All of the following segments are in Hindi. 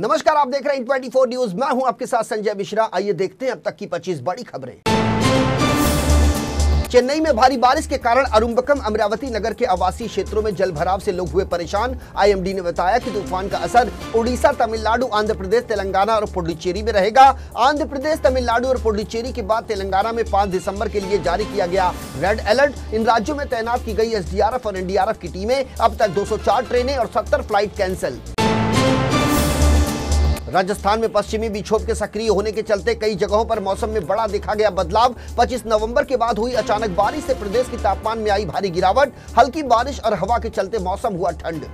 नमस्कार, आप देख रहे हैं 24 न्यूज। मैं हूं आपके साथ संजय मिश्रा। आइए देखते हैं अब तक की 25 बड़ी खबरें। चेन्नई में भारी बारिश के कारण अरुम्बकम अमरावती नगर के आवासीय क्षेत्रों में जलभराव से लोग हुए परेशान। आईएमडी ने बताया कि तूफान का असर उड़ीसा, तमिलनाडु, आंध्र प्रदेश, तेलंगाना और पुडुचेरी में रहेगा। आंध्र प्रदेश, तमिलनाडु और पुडुचेरी के बाद तेलंगाना में 5 दिसंबर के लिए जारी किया गया रेड अलर्ट। इन राज्यों में तैनात की गई एसडीआरएफ और एनडीआरएफ की टीमें। अब तक 204 ट्रेनें और 70 फ्लाइट कैंसिल। राजस्थान में पश्चिमी विक्षोभ के सक्रिय होने के चलते कई जगहों पर मौसम में बड़ा देखा गया बदलाव। 25 नवंबर के बाद हुई अचानक बारिश से प्रदेश के तापमान में आई भारी गिरावट। हल्की बारिश और हवा के चलते मौसम हुआ ठंड।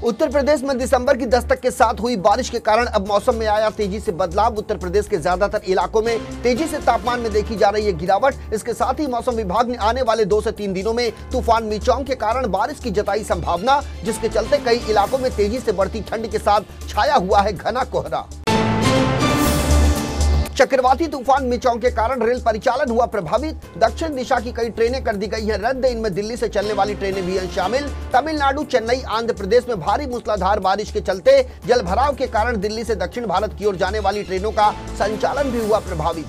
उत्तर प्रदेश में दिसंबर की दस्तक के साथ हुई बारिश के कारण अब मौसम में आया तेजी से बदलाव। उत्तर प्रदेश के ज्यादातर इलाकों में तेजी से तापमान में देखी जा रही है गिरावट। इसके साथ ही मौसम विभाग ने आने वाले 2 से 3 दिनों में तूफान मिचोंग के कारण बारिश की जताई संभावना, जिसके चलते कई इलाकों में तेजी से बढ़ती ठंड के साथ छाया हुआ है घना कोहरा। चक्रवाती तूफान मिचोंग के कारण रेल परिचालन हुआ प्रभावित। दक्षिण दिशा की कई ट्रेनें कर दी गई हैं रद्द। इनमें दिल्ली से चलने वाली ट्रेनें भी हैं शामिल। तमिलनाडु, चेन्नई, आंध्र प्रदेश में भारी मूसलाधार बारिश के चलते जलभराव के कारण दिल्ली से दक्षिण भारत की ओर जाने वाली ट्रेनों का संचालन भी हुआ प्रभावित।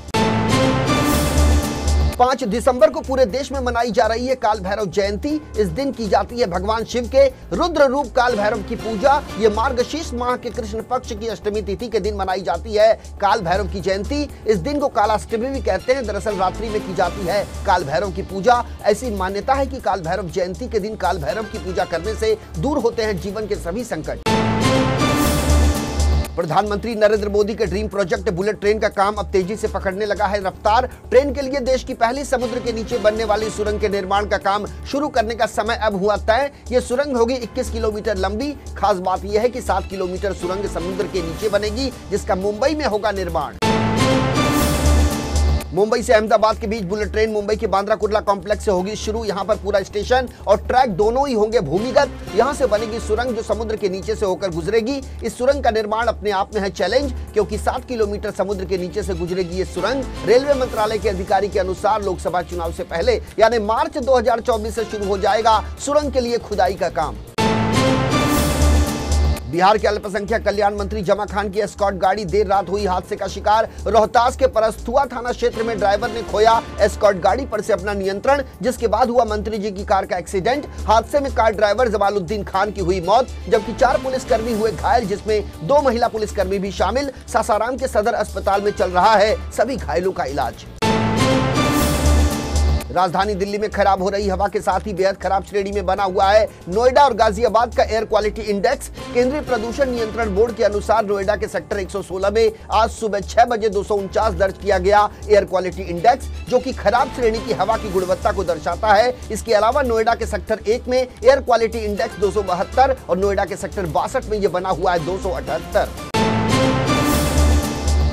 5 दिसंबर को पूरे देश में मनाई जा रही है काल भैरव जयंती। इस दिन की जाती है भगवान शिव के रुद्र रूप काल भैरव की पूजा। ये मार्गशीर्ष माह के कृष्ण पक्ष की अष्टमी तिथि के दिन मनाई जाती है काल भैरव की जयंती। इस दिन को कालाष्टमी भी कहते हैं। दरअसल रात्रि में की जाती है काल भैरव की पूजा। ऐसी मान्यता है कि काल भैरव जयंती के दिन काल भैरव की पूजा करने से दूर होते हैं जीवन के सभी संकट। प्रधानमंत्री नरेंद्र मोदी के ड्रीम प्रोजेक्ट बुलेट ट्रेन का काम अब तेजी से पकड़ने लगा है रफ्तार। ट्रेन के लिए देश की पहली समुद्र के नीचे बनने वाली सुरंग के निर्माण का काम शुरू करने का समय अब हुआ तय। ये सुरंग होगी 21 किलोमीटर लंबी। खास बात यह है कि 7 किलोमीटर सुरंग समुद्र के नीचे बनेगी, जिसका मुंबई में होगा निर्माण। मुंबई से अहमदाबाद के बीच बुलेट ट्रेन मुंबई के बांद्रा कुर्ला कॉम्प्लेक्स से होगी शुरू। यहां पर पूरा स्टेशन और ट्रैक दोनों ही होंगे भूमिगत। यहां से बनेगी सुरंग जो समुद्र के नीचे से होकर गुजरेगी। इस सुरंग का निर्माण अपने आप में है चैलेंज, क्योंकि 7 किलोमीटर समुद्र के नीचे से गुजरेगी ये सुरंग। रेलवे मंत्रालय के अधिकारी के अनुसार लोकसभा चुनाव से पहले यानी मार्च 2024 से शुरू हो जाएगा सुरंग के लिए खुदाई का काम। बिहार के अल्पसंख्यक कल्याण मंत्री जमा खान की एस्कॉर्ट गाड़ी देर रात हुई हादसे का शिकार। रोहतास के परस्तुआ थाना क्षेत्र में ड्राइवर ने खोया एस्कॉर्ट गाड़ी पर से अपना नियंत्रण, जिसके बाद हुआ मंत्री जी की कार का एक्सीडेंट। हादसे में कार ड्राइवर जमालुद्दीन खान की हुई मौत, जबकि 4 पुलिसकर्मी हुए घायल, जिसमें 2 महिला पुलिसकर्मी भी शामिल। सासाराम के सदर अस्पताल में चल रहा है सभी घायलों का इलाज। राजधानी दिल्ली में खराब हो रही हवा के साथ ही बेहद खराब श्रेणी में बना हुआ है नोएडा और गाजियाबाद का एयर क्वालिटी इंडेक्स। केंद्रीय प्रदूषण नियंत्रण बोर्ड के अनुसार नोएडा के सेक्टर 116 में आज सुबह 6 बजे 249 दर्ज किया गया एयर क्वालिटी इंडेक्स, जो कि खराब श्रेणी की हवा की गुणवत्ता को दर्शाता है। इसके अलावा नोएडा के सेक्टर 1 में एयर क्वालिटी इंडेक्स 272 और नोएडा के सेक्टर 62 में यह बना हुआ है 278।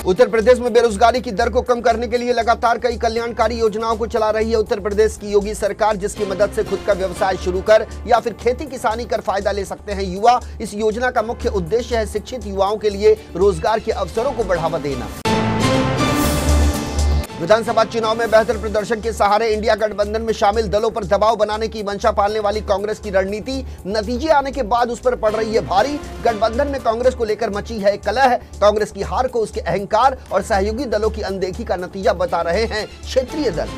उत्तर प्रदेश में बेरोजगारी की दर को कम करने के लिए लगातार कई कल्याणकारी योजनाओं को चला रही है उत्तर प्रदेश की योगी सरकार, जिसकी मदद से खुद का व्यवसाय शुरू कर या फिर खेती किसानी कर फायदा ले सकते हैं युवा। इस योजना का मुख्य उद्देश्य है शिक्षित युवाओं के लिए रोजगार के अवसरों को बढ़ावा देना। विधानसभा चुनाव में बेहतर प्रदर्शन के सहारे इंडिया गठबंधन में शामिल दलों पर दबाव बनाने की मंशा पालने वाली कांग्रेस की रणनीति नतीजे आने के बाद उस पर पड़ रही है भारी। गठबंधन में कांग्रेस को लेकर मची है कलह। कांग्रेस की हार को उसके अहंकार और सहयोगी दलों की अनदेखी का नतीजा बता रहे हैं क्षेत्रीय दल।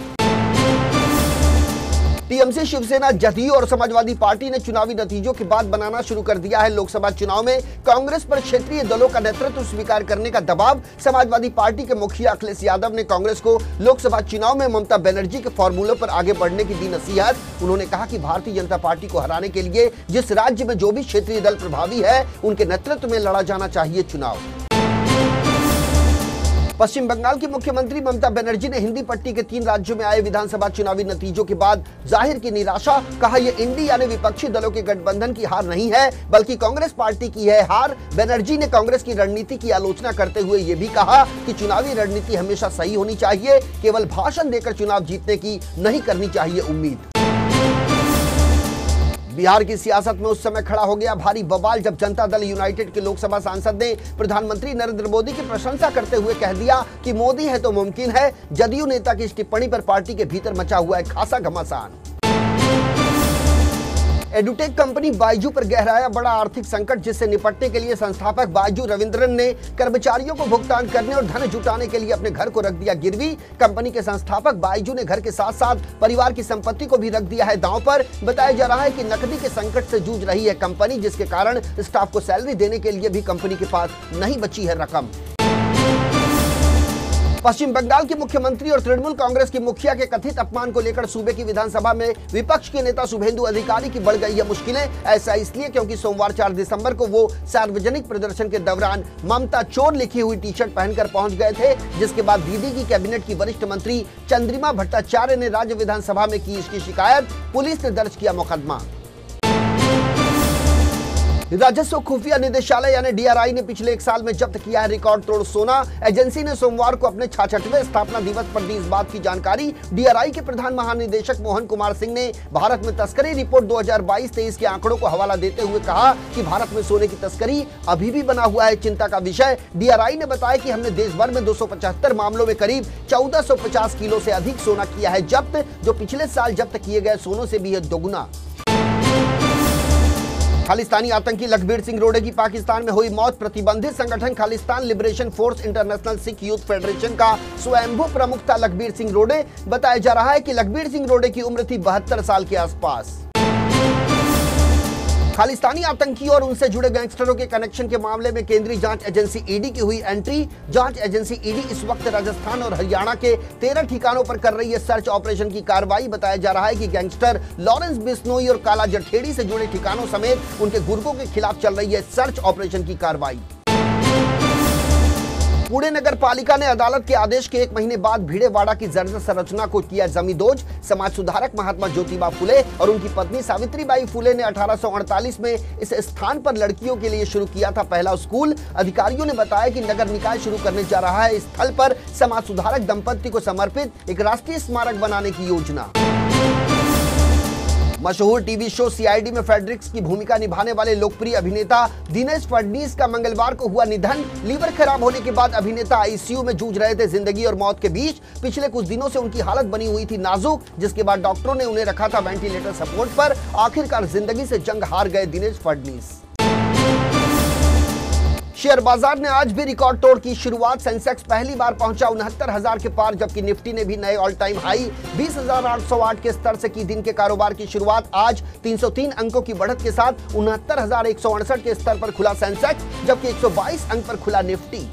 टीएमसी, शिवसेना, जदयू और समाजवादी पार्टी ने चुनावी नतीजों के बाद बनाना शुरू कर दिया है लोकसभा चुनाव में कांग्रेस पर क्षेत्रीय दलों का नेतृत्व स्वीकार करने का दबाव। समाजवादी पार्टी के मुखिया अखिलेश यादव ने कांग्रेस को लोकसभा चुनाव में ममता बनर्जी के फॉर्मूलों पर आगे बढ़ने की दी नसीहत। उन्होंने कहा कि भारतीय जनता पार्टी को हराने के लिए जिस राज्य में जो भी क्षेत्रीय दल प्रभावी है उनके नेतृत्व में लड़ा जाना चाहिए चुनाव। पश्चिम बंगाल की मुख्यमंत्री ममता बनर्जी ने हिंदी पट्टी के 3 राज्यों में आए विधानसभा चुनावी नतीजों के बाद जाहिर की निराशा। कहा यह इंडी यानी विपक्षी दलों के गठबंधन की हार नहीं है, बल्कि कांग्रेस पार्टी की है हार। बनर्जी ने कांग्रेस की रणनीति की आलोचना करते हुए यह भी कहा कि चुनावी रणनीति हमेशा सही होनी चाहिए, केवल भाषण देकर चुनाव जीतने की नहीं करनी चाहिए उम्मीद। बिहार की सियासत में उस समय खड़ा हो गया भारी बवाल जब जनता दल यूनाइटेड के लोकसभा सांसद ने प्रधानमंत्री नरेंद्र मोदी की प्रशंसा करते हुए कह दिया कि मोदी है तो मुमकिन है। जदयू नेता की इस टिप्पणी पर पार्टी के भीतर मचा हुआ है खासा घमासान। एडुटेक कंपनी बायजू पर गहराया बड़ा आर्थिक संकट, जिससे निपटने के लिए संस्थापक बायजू रविंद्रन ने कर्मचारियों को भुगतान करने और धन जुटाने के लिए अपने घर को रख दिया गिरवी। कंपनी के संस्थापक बायजू ने घर के साथ साथ परिवार की संपत्ति को भी रख दिया है दांव पर। बताया जा रहा है कि नकदी के संकट से जूझ रही है कंपनी, जिसके कारण स्टाफ को सैलरी देने के लिए भी कंपनी के पास नहीं बची है रकम। पश्चिम बंगाल के मुख्यमंत्री और तृणमूल कांग्रेस की मुखिया के कथित अपमान को लेकर सूबे की विधानसभा में विपक्ष के नेता शुभेंदु अधिकारी की बढ़ गई है मुश्किलें। ऐसा इसलिए क्योंकि सोमवार 4 दिसंबर को वो सार्वजनिक प्रदर्शन के दौरान ममता चोर लिखी हुई टी-शर्ट पहनकर पहुंच गए थे, जिसके बाद दीदी की कैबिनेट की वरिष्ठ मंत्री चंद्रिमा भट्टाचार्य ने राज्य विधानसभा में की इसकी शिकायत। पुलिस ने दर्ज किया मुकदमा। राजस्व खुफिया निदेशालय यानी डीआरआई ने पिछले 1 साल में जब्त किया है रिकॉर्ड तोड़ सोना। एजेंसी ने सोमवार को अपने 66वें स्थापना दिवस पर दी इस बात की जानकारी। डीआरआई के प्रधान महानिदेशक मोहन कुमार सिंह ने भारत में तस्करी रिपोर्ट 2022-23 के आंकड़ों को हवाला देते हुए कहा कि भारत में सोने की तस्करी अभी भी बना हुआ है चिंता का विषय। डीआरआई ने बताया कि हमने देश भर में 275 मामलों में करीब 1450 किलो से अधिक सोना किया है जब्त, जो पिछले साल जब्त किए गए सोनों से भी है दोगुना। खालिस्तानी आतंकी लखबीर सिंह रोडे की पाकिस्तान में हुई मौत। प्रतिबंधित संगठन Khalistan liberation force international Sikh youth federation का स्वयंभू प्रमुख था लखबीर सिंह रोडे। बताया जा रहा है कि लखबीर सिंह रोडे की उम्र थी 72 साल के आसपास। खालिस्तानी आतंकी और उनसे जुड़े गैंगस्टरों के कनेक्शन के मामले में केंद्रीय जांच एजेंसी ईडी की हुई एंट्री। जांच एजेंसी ईडी इस वक्त राजस्थान और हरियाणा के 13 ठिकानों पर कर रही है सर्च ऑपरेशन की कार्रवाई। बताया जा रहा है कि गैंगस्टर लॉरेंस बिश्नोई और काला जठेड़ी से जुड़े ठिकानों समेत उनके गुर्गों के खिलाफ चल रही है सर्च ऑपरेशन की कार्रवाई। पुणे नगर पालिका ने अदालत के आदेश के 1 महीने बाद भीड़ेवाड़ा की जर्जर संरचना को किया जमींदोज। समाज सुधारक महात्मा ज्योतिबा फुले और उनकी पत्नी सावित्रीबाई फुले ने 1848 में इस स्थान पर लड़कियों के लिए शुरू किया था पहला स्कूल। अधिकारियों ने बताया कि नगर निकाय शुरू करने जा रहा है इस स्थल पर समाज सुधारक दंपत्ति को समर्पित एक राष्ट्रीय स्मारक बनाने की योजना। मशहूर टीवी शो सीआईडी में फ्रेडरिक्स की भूमिका निभाने वाले लोकप्रिय अभिनेता दिनेश फडणवीस का मंगलवार को हुआ निधन। लीवर खराब होने के बाद अभिनेता आईसीयू में जूझ रहे थे जिंदगी और मौत के बीच। पिछले कुछ दिनों से उनकी हालत बनी हुई थी नाजुक, जिसके बाद डॉक्टरों ने उन्हें रखा था वेंटिलेटर सपोर्ट पर। आखिरकार जिंदगी से जंग हार गए दिनेश फडणवीस। शेयर बाजार ने आज भी रिकॉर्ड तोड़ की शुरुआत। सेंसेक्स पहली बार पहुंचा 69,000 के पार, जबकि निफ्टी ने भी नए ऑल टाइम हाई 20,808 के स्तर से की दिन के कारोबार की शुरुआत। आज 303 अंकों की बढ़त के साथ 69,168 के स्तर पर खुला सेंसेक्स, जबकि 122 अंक पर खुला निफ्टी।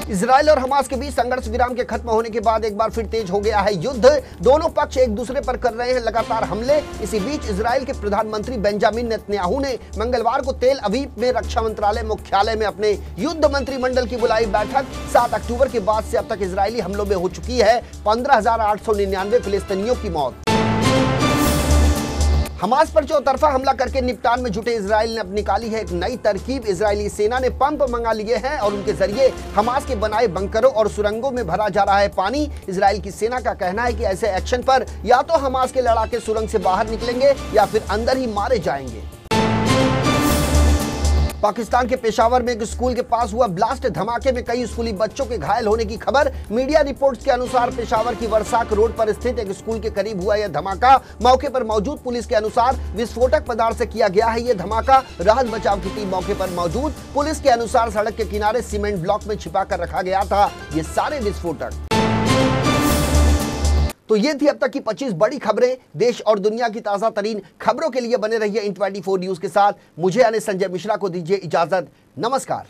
इजराइल और हमास के बीच संघर्ष विराम के खत्म होने के बाद एक बार फिर तेज हो गया है युद्ध। दोनों पक्ष एक दूसरे पर कर रहे हैं लगातार हमले। इसी बीच इजराइल के प्रधानमंत्री बेंजामिन नेतन्याहू ने मंगलवार को तेल अवीव में रक्षा मंत्रालय मुख्यालय में अपने युद्ध मंत्रिमंडल की बुलाई बैठक। 7 अक्टूबर के बाद से अब तक इजरायली हमलों में हो चुकी है 15,899 फिलिस्तीनियों की मौत। हमास पर चौतरफा हमला करके निपटान में जुटे इजराइल ने अब निकाली है एक नई तरकीब। इजरायली सेना ने पंप मंगा लिए हैं और उनके जरिए हमास के बनाए बंकरों और सुरंगों में भरा जा रहा है पानी। इजराइल की सेना का कहना है कि ऐसे एक्शन पर या तो हमास के लड़ाके सुरंग से बाहर निकलेंगे या फिर अंदर ही मारे जाएंगे। पाकिस्तान के पेशावर में एक स्कूल के पास हुआ ब्लास्ट धमाके में कई स्कूली बच्चों के घायल होने की खबर। मीडिया रिपोर्ट्स के अनुसार पेशावर की वर्साक रोड पर स्थित एक स्कूल के करीब हुआ यह धमाका। मौके पर मौजूद पुलिस के अनुसार विस्फोटक पदार्थ से किया गया है यह धमाका। राहत बचाव की टीम मौके पर मौजूद। पुलिस के अनुसार सड़क के किनारे सीमेंट ब्लॉक में छिपा कर रखा गया था ये सारे विस्फोटक। तो ये थी अब तक की 25 बड़ी खबरें। देश और दुनिया की ताजा तरीन खबरों के लिए बने रहिए इन 24 न्यूज के साथ। मुझे यानी संजय मिश्रा को दीजिए इजाजत। नमस्कार।